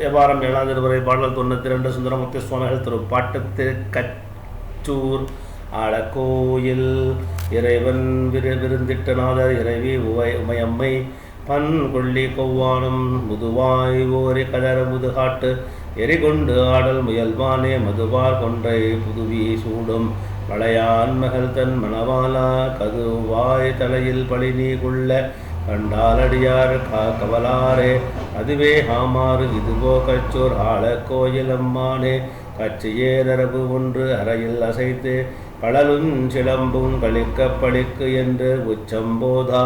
தேவாரம் 7ஆம் திருமுறை பாடல் 92 சுந்தரமூர்த்தி சுவாமிகள் திருப்பாட்டு திருக்கச்சூர் ஆழக்கோயில் இறைவன் விருந்திட்ட நாதர் இறைவி உமையம்மை பன் கொள்ளி கொவ்வானம் முதுவாய் ஓரி கதர முதுகாட்டு எரிகொண்டு ஆடல் முயல்வானே மதுபார் கொன்றை புதுவி சூடும் மலையான் மகள் தன் மணவாலா கதுவாய் தலையில் பழினி கொள்ள கண்டாலடியார் கவலாரே அதுவே ஆமாறு இதுவோ கச்சோர் ஆழ கோயில் அம்மானே கச்சியே நரபு ஒன்று அறையில் அசைத்து கடலும் சிலம்பும் கழிக்க பழிக்கு என்று உச்சம்போதா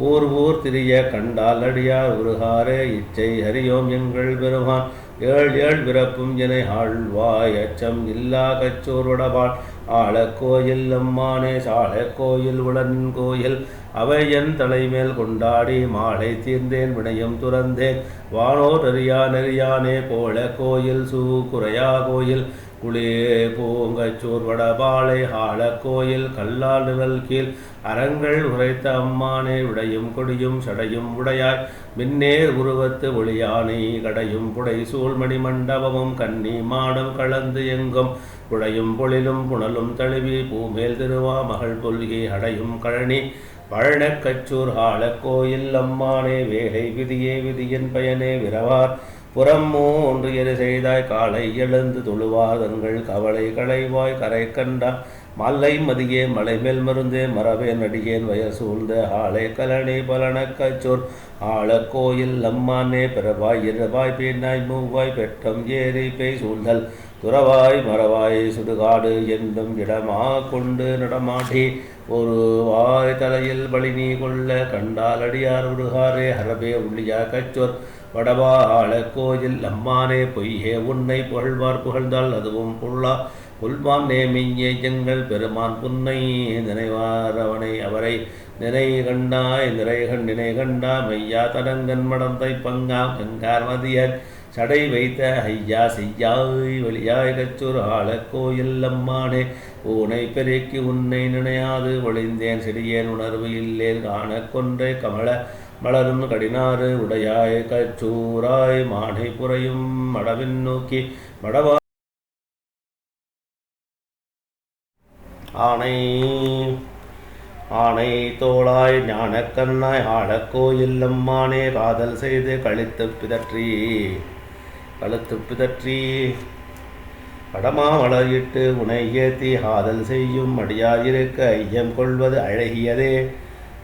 ஊர் திரிய கண்டால் அடியார் உருகாரே இச்சை ஹரியோம் எங்கள் பெருமான் ஏழ் பிறப்பும் என ஆழ்வாய் அச்சம் இல்லா கச்சோர் வடபாள் ஆழக்கோயில் அம்மானே சாழக்கோயில் உடனின் கோயில் அவை என் தலைமேல் கொண்டாடி மாலை தீர்ந்தேன் வினயம் துறந்தேன் வானோர் நெறியானே கோள கோயில் குறையா கோயில் குளியே பூங்கச்சூர் வடபாளை ஆழக்கோயில் கல்லால் நிழல் கீழ் அரங்கள் உரைத்த அம்மானே விடையும் கொடியும் சடையும் உடையாய் மின்னேர் உருவத்து ஒளியானை கடையும் புடை சூழ்மணி மண்டபமும் கன்னி மாடம் கலந்து எங்கும் புழையும் பொழிலும் புனலும் தழுவி பூமேல் திருவா மகள் பொல்கி அடையும் கழனி பழனக்கச்சூர் ஆழக்கோயில் அம்மானே வேலை விதியே விதியின் பயனே விரவார் புறம் மூன்று எரு செய்தாய் காலை எழுந்து தொழுவாதங்கள் கவலை களைவாய் கரை கண்டா மல்லை மதியே மலைமேல் மருந்தே மரவேன் அடியேன் வயல் சூழ்ந்த ஆலை கலனி பலனக்கச்சோர் ஆழக்கோயில் அம்மானே பிறவாய் இரவாய் பேனாய் மூவாய் பெற்றம் ஏறி பேய் சூழ்ந்தல் துறவாய் மரவாய் சுடுகாடு என்னும் இடமா கொண்டு நடமாட்டி ஒரு வாய் தலையில் பலினி கொள்ள கண்டால் அடியார் உருகாரே ஹரபே உள்ளியா கச்சோர் வடவா ஆழக்கோயில் அம்மானே பொய்யே உன்னை புகழ்வார் புகழ்ந்தால் அதுவும் புல்லா புல்வான் நேமியே எங்கள் பெருமான் புன்னை நினைவாரவனை அவரை நினை கண்டாய் நிறைகண் நினை கண்டா மெய்யா தடங்கன் மடந்தை பங்காம் கங்கார் மதியன் சடை வைத்த ஐயா செய்யாய் வழியாய் கச்சூர் ஆழக்கோயில் அம்மானே ஊனை பெருக்கி உன்னை நினையாது ஒளிந்தேன் சிறியேன் உணர்வு இல்லேன் காண கொன்றை கமல மலரும் கடினாறு உடையாய் கச்சூராய் மானை புறையும் மடவின் நோக்கி மடவா ஆனை தோளாய் ஞானக்கண்ணாய் ஆழக்கோயில் அம்மானே காதல் செய்து கழுத்து பிதற்றி கடமா வளரிட்டு உனை ஏத்தி ஆதல் செய்யும் அடியாயிருக்க ஐயம் கொள்வது அழகியதே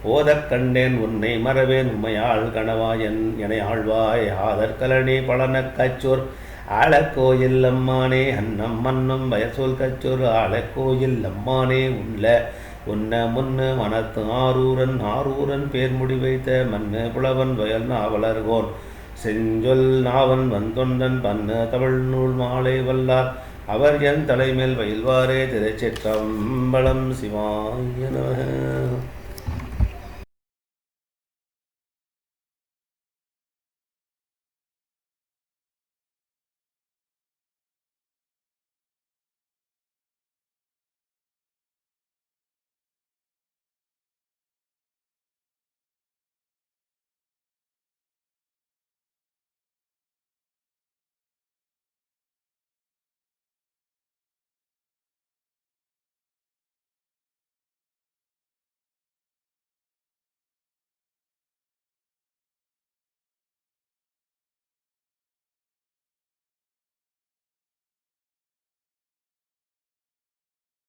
ஓதக் கண்டேன் உன்னை மறவேன் உமையாள் கணவாயன் என ஆழ்வாய் ஆதற்கலனி பழனக்கச்சோர் ஆழக்கோயில் அம்மானே அன்னம் மன்னும் பயசோல் கச்சோர் ஆழக்கோயில் அம்மானே உன்ன முன்னு மனத்து ஆரூரன் பேர் முடி வைத்த மண்ணு புலவன் வயல் நாவலர்கோன் செஞ்சொல் நாவன் வந்தொண்டன் பன்னு தமிழ் நூல் மாலை வல்லார் அவர் என் தலைமேல் வயல்வாரே திருச்சிற்றம்பலம் சிவாய நமः.